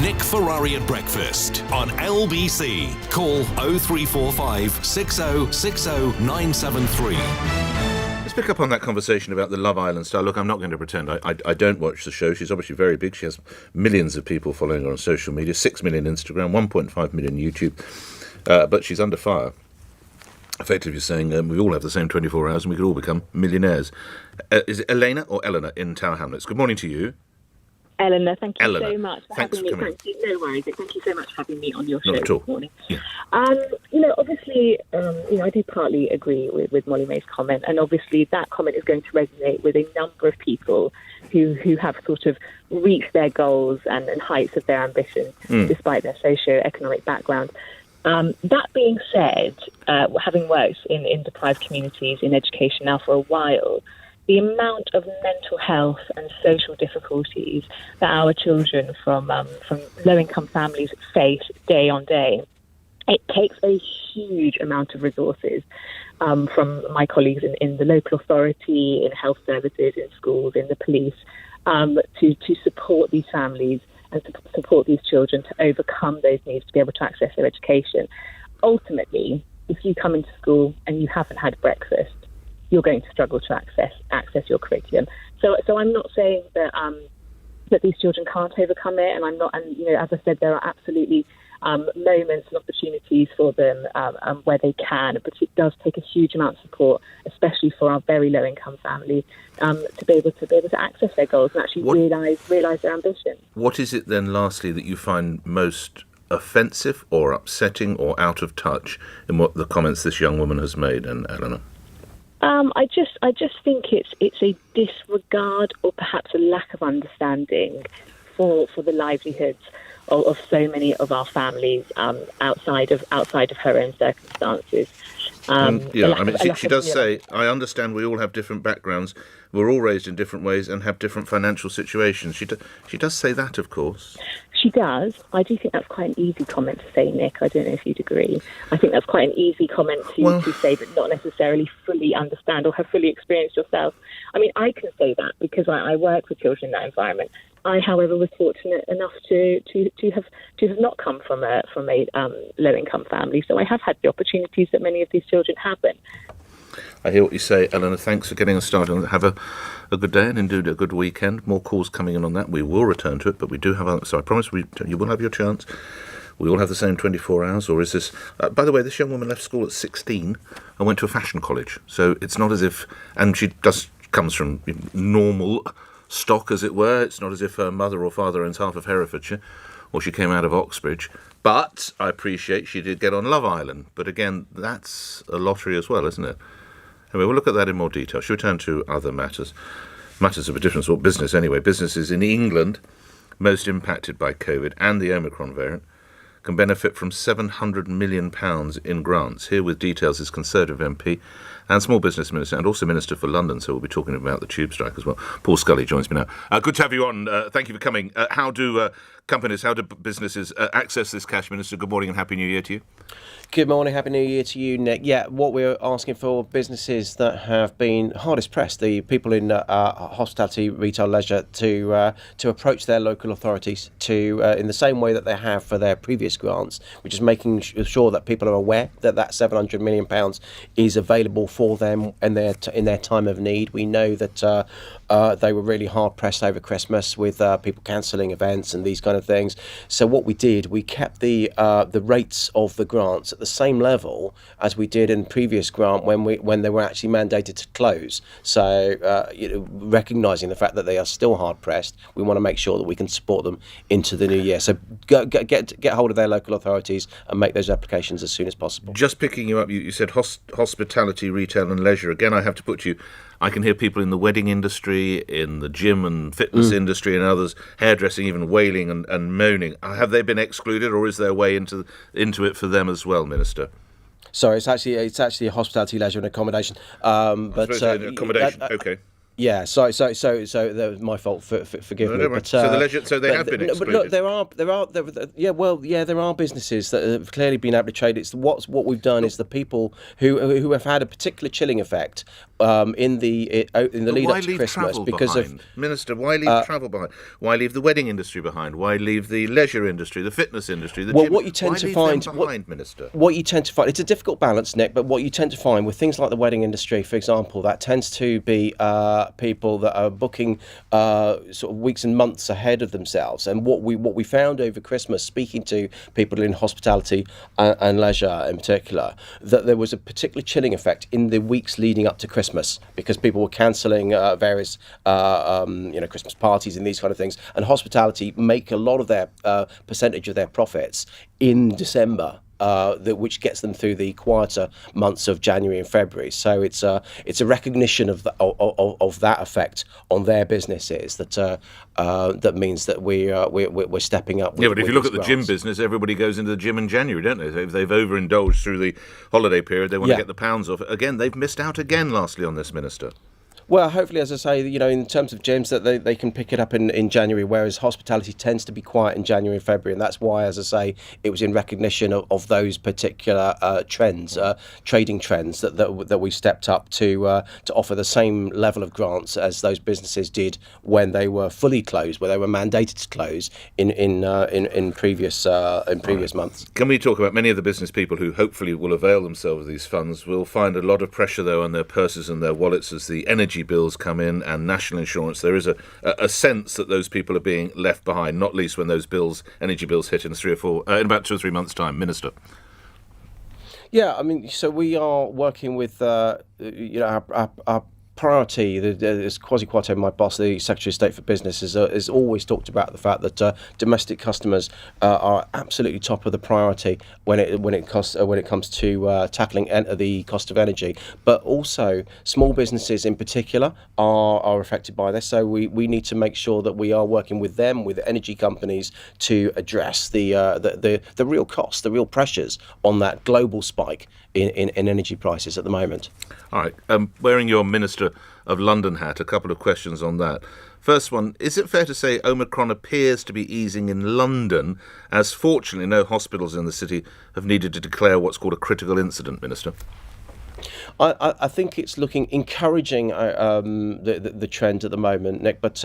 Nick Ferrari at breakfast on LBC. Call 0345 6060 973. Let's pick up on that conversation about the Love Island style. Look, I'm not going to pretend I don't watch the show. She's obviously very big. She has millions of people following her on social media, 6 million Instagram, 1.5 million YouTube. But she's under fire. Effectively saying we all have the same 24 hours and we could all become millionaires. Is it Elena or Eleanor in Tower Hamlets? Good morning to you. Eleanor, thank you Eleanor, so much for thanks having for me. coming. Thank you. No worries. Thank you so much for having me on your show Not at all. this morning. Yeah. Obviously, I do partly agree with Molly May's comment, and obviously that comment is going to resonate with a number of people who have sort of reached their goals and heights of their ambition despite their socio-economic background. That being said, having worked in deprived communities in education now for a while, the amount of mental health and social difficulties that our children from low-income families face day on day, it takes a huge amount of resources from my colleagues in the local authority, in health services, in schools, in the police, to support these families and to support these children to overcome those needs to be able to access their education. Ultimately, if you come into school and you haven't had breakfast, you're going to struggle to access your curriculum. So I'm not saying that that these children can't overcome it, and I'm not. And as I said, there are absolutely moments and opportunities for them where they can, but it does take a huge amount of support, especially for our very low income families, to be able to access their goals and actually realise their ambition. What is it then, lastly, that you find most offensive or upsetting or out of touch in what the comments this young woman has made, and Eleanor? I just think it's a disregard or perhaps a lack of understanding for the livelihoods of so many of our families outside of her own circumstances. She does say, I understand we all have different backgrounds, we're all raised in different ways and have different financial situations. She does say that, of course. She does. I do think that's quite an easy comment to say, Nick. I don't know if you'd agree. I think that's quite an easy comment to say, but not necessarily fully understand or have fully experienced yourself. I mean, I can say that because I work with children in that environment. I, however, was fortunate enough to have not come from a low-income family, so I have had the opportunities that many of these children haven't. I hear what you say, Eleanor. Thanks for getting us started. Have a good day and indeed a good weekend. More calls coming in on that. We will return to it, but we do have... So I promise you will have your chance. We all have the same 24 hours, or is this... by the way, this young woman left school at 16 and went to a fashion college, so it's not as if... And she comes from normal stock, as it were. It's not as if her mother or father owns half of Herefordshire, or she came out of Oxbridge. But I appreciate she did get on Love Island. But again, that's a lottery as well, isn't it? Anyway, we'll look at that in more detail. She'll return to other matters of a different sort. Business, anyway. Businesses in England most impacted by COVID and the Omicron variant can benefit from £700 million in grants. Here with details is Conservative MP and Small Business Minister and also Minister for London, so we'll be talking about the tube strike as well. Paul Scully joins me now. Good to have you on. Thank you for coming. How do businesses access this cash, Minister? Good morning and Happy New Year to you. Good morning, Happy New Year to you, Nick. Yeah, what we're asking for businesses that have been hardest pressed, the people in hospitality, retail, leisure, to approach their local authorities in the same way that they have for their previous grants, which is making sure that people are aware that £700 million is available for them in their time of need. We know that they were really hard pressed over Christmas with people cancelling events and these kind of things. So what we did, we kept the rates of the grants at the same level as we did in previous grant when they were actually mandated to close. So recognising the fact that they are still hard pressed, we want to make sure that we can support them into the new year. So get hold of their local authorities and make those applications as soon as possible. Just picking you up, you said hospitality, retail and leisure. Again, I have to put you... I can hear people in the wedding industry, in the gym and fitness industry and others, hairdressing, even wailing and moaning. Have they been excluded, or is there a way into it for them as well, Minister? Sorry, it's actually a hospitality, leisure and accommodation. Accommodation, okay. Yeah, so that was my fault. Forgive me. But, so the leisure, so they have been excluded. But look, there are businesses that have clearly been able to trade. It's what we've done is the people who have had a particular chilling effect in the lead why up to leave Christmas travel because behind? Minister, why leave travel behind? Why leave the wedding industry behind? Why leave the leisure industry, the fitness industry, the gym? What you tend why to leave find, them behind, Minister? what you tend to find, it's a difficult balance, Nick. But what you tend to find with things like the wedding industry, for example, that tends to be people that are booking sort of weeks and months ahead of themselves. And what we found over Christmas, speaking to people in hospitality and leisure in particular, that there was a particularly chilling effect in the weeks leading up to Christmas because people were cancelling various Christmas parties and these kind of things. And hospitality make a lot of their percentage of their profits in December. Which gets them through the quieter months of January and February. So it's a recognition of that effect on their businesses that means that we're stepping up. Yeah, but if you look at the gym business, everybody goes into the gym in January, don't they? If they've overindulged through the holiday period, they want to get the pounds off. Again, they've missed out again. Lastly, on this, Minister. Well, hopefully, as I say, in terms of gyms, that they can pick it up in January, whereas hospitality tends to be quiet in January and February, and that's why, as I say, it was in recognition of those particular trends, trading trends, that we stepped up to offer the same level of grants as those businesses did when they were fully closed, where they were mandated to close in previous months. Can we talk about many of the business people who hopefully will avail themselves of these funds will find a lot of pressure, though, on their purses and their wallets as the energy bills come in and national insurance. There is a sense that those people are being left behind, not least when those energy bills hit in in about 2 or 3 months' time. Minister. Yeah, I mean, so we are working with our priority. As Kwasi Kwarteng, my boss, the Secretary of State for Business, has always talked about the fact that domestic customers are absolutely top of the priority when it comes to tackling the cost of energy. But also, small businesses in particular are affected by this. So we need to make sure that we are working with them, with energy companies, to address the real costs, the real pressures on that global spike in energy prices at the moment. All right. Wearing your Minister of London hat, a couple of questions on that. First one, is it fair to say Omicron appears to be easing in London, as fortunately no hospitals in the city have needed to declare what's called a critical incident, Minister? I think it's looking encouraging, the trend at the moment, Nick. But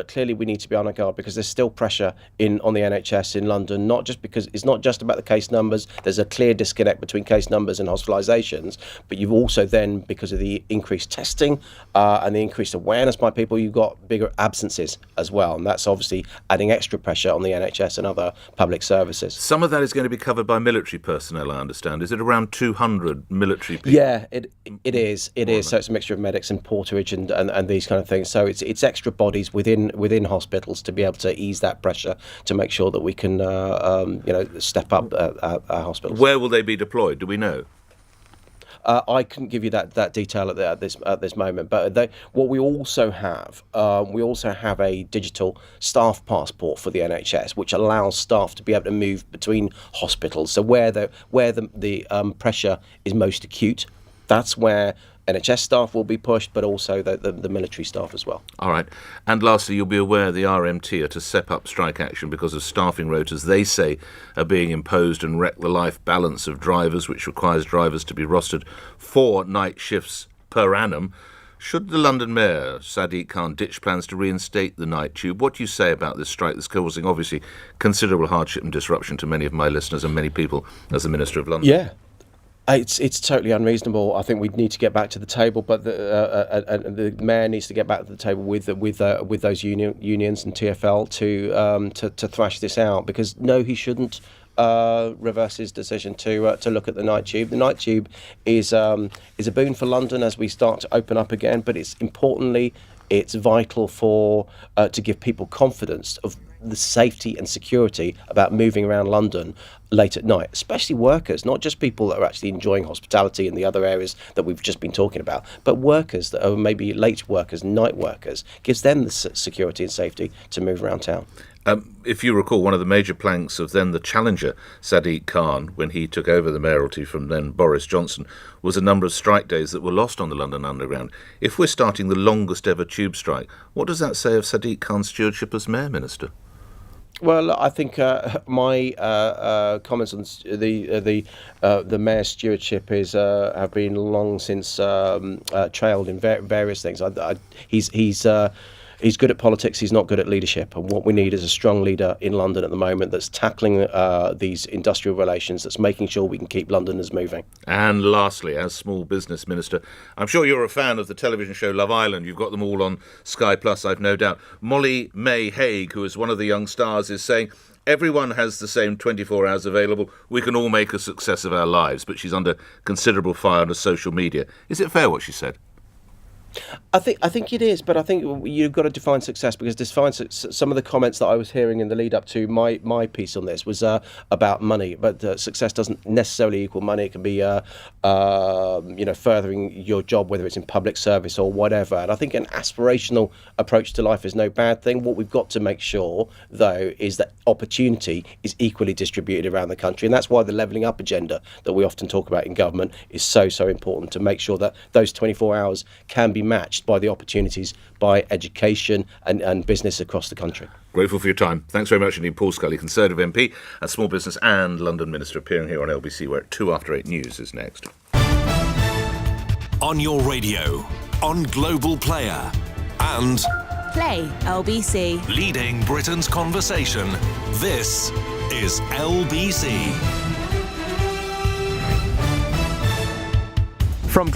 clearly we need to be on our guard because there's still pressure on the NHS in London. Not just because it's not just about the case numbers. There's a clear disconnect between case numbers and hospitalisations. But you've also then, because of the increased testing and the increased awareness by people, you've got bigger absences as well, and that's obviously adding extra pressure on the NHS and other public services. Some of that is going to be covered by military personnel, I understand. Is it around 200 military people? Yeah, it is. So it's a mixture of medics and porterage and these kind of things. So it's extra bodies within hospitals to be able to ease that pressure to make sure that we can step up our hospitals. Where will they be deployed? Do we know? I couldn't give you that detail at this moment. But what we also have a digital staff passport for the NHS, which allows staff to be able to move between hospitals. So where the pressure is most acute, that's where NHS staff will be pushed, but also the military staff as well. All right. And lastly, you'll be aware the RMT are to step up strike action because of staffing rotas they say are being imposed and wreck the life balance of drivers, which requires drivers to be rostered 4 night shifts per annum. Should the London Mayor, Sadiq Khan, ditch plans to reinstate the night tube? What do you say about this strike that's causing, obviously, considerable hardship and disruption to many of my listeners and many people as the Minister of London? Yeah. It's totally unreasonable. I think we need to get back to the table, but the mayor needs to get back to the table with those unions and TfL to thrash this out. Because no, he shouldn't reverse his decision to look at the night tube. The night tube is a boon for London as we start to open up again, but it's vital to give people confidence of the safety and security about moving around London late at night, especially workers, not just people that are actually enjoying hospitality and the other areas that we've just been talking about, but workers that are maybe late workers, night workers, gives them the security and safety to move around town. If you recall, one of the major planks of then the challenger, Sadiq Khan, when he took over the mayoralty from then Boris Johnson, was a number of strike days that were lost on the London Underground. If we're starting the longest ever tube strike, what does that say of Sadiq Khan's stewardship as mayor, Minister? Well, I think my comments on the mayor's stewardship have been long since trailed in various things. He's good at politics. He's not good at leadership. And what we need is a strong leader in London at the moment that's tackling these industrial relations, that's making sure we can keep Londoners moving. And lastly, as small business minister, I'm sure you're a fan of the television show Love Island. You've got them all on Sky Plus, I've no doubt. Molly May Haig, who is one of the young stars, is saying everyone has the same 24 hours available. We can all make a success of our lives. But she's under considerable fire on social media. Is it fair what she said? I think it is, but I think you've got to define success, because some of the comments that I was hearing in the lead up to my piece on this was about money, but success doesn't necessarily equal money. It can be furthering your job, whether it's in public service or whatever. And I think an aspirational approach to life is no bad thing. What we've got to make sure, though, is that opportunity is equally distributed around the country, and that's why the levelling up agenda that we often talk about in government is so important, to make sure that those 24 hours can be matched by the opportunities by education and business across the country. Grateful for your time. Thanks very much indeed, Paul Scully, Conservative MP and Small Business and London Minister, appearing here on LBC, where 8:02 News is next. On your radio, on Global Player, and Play LBC. leading Britain's conversation. This is LBC. From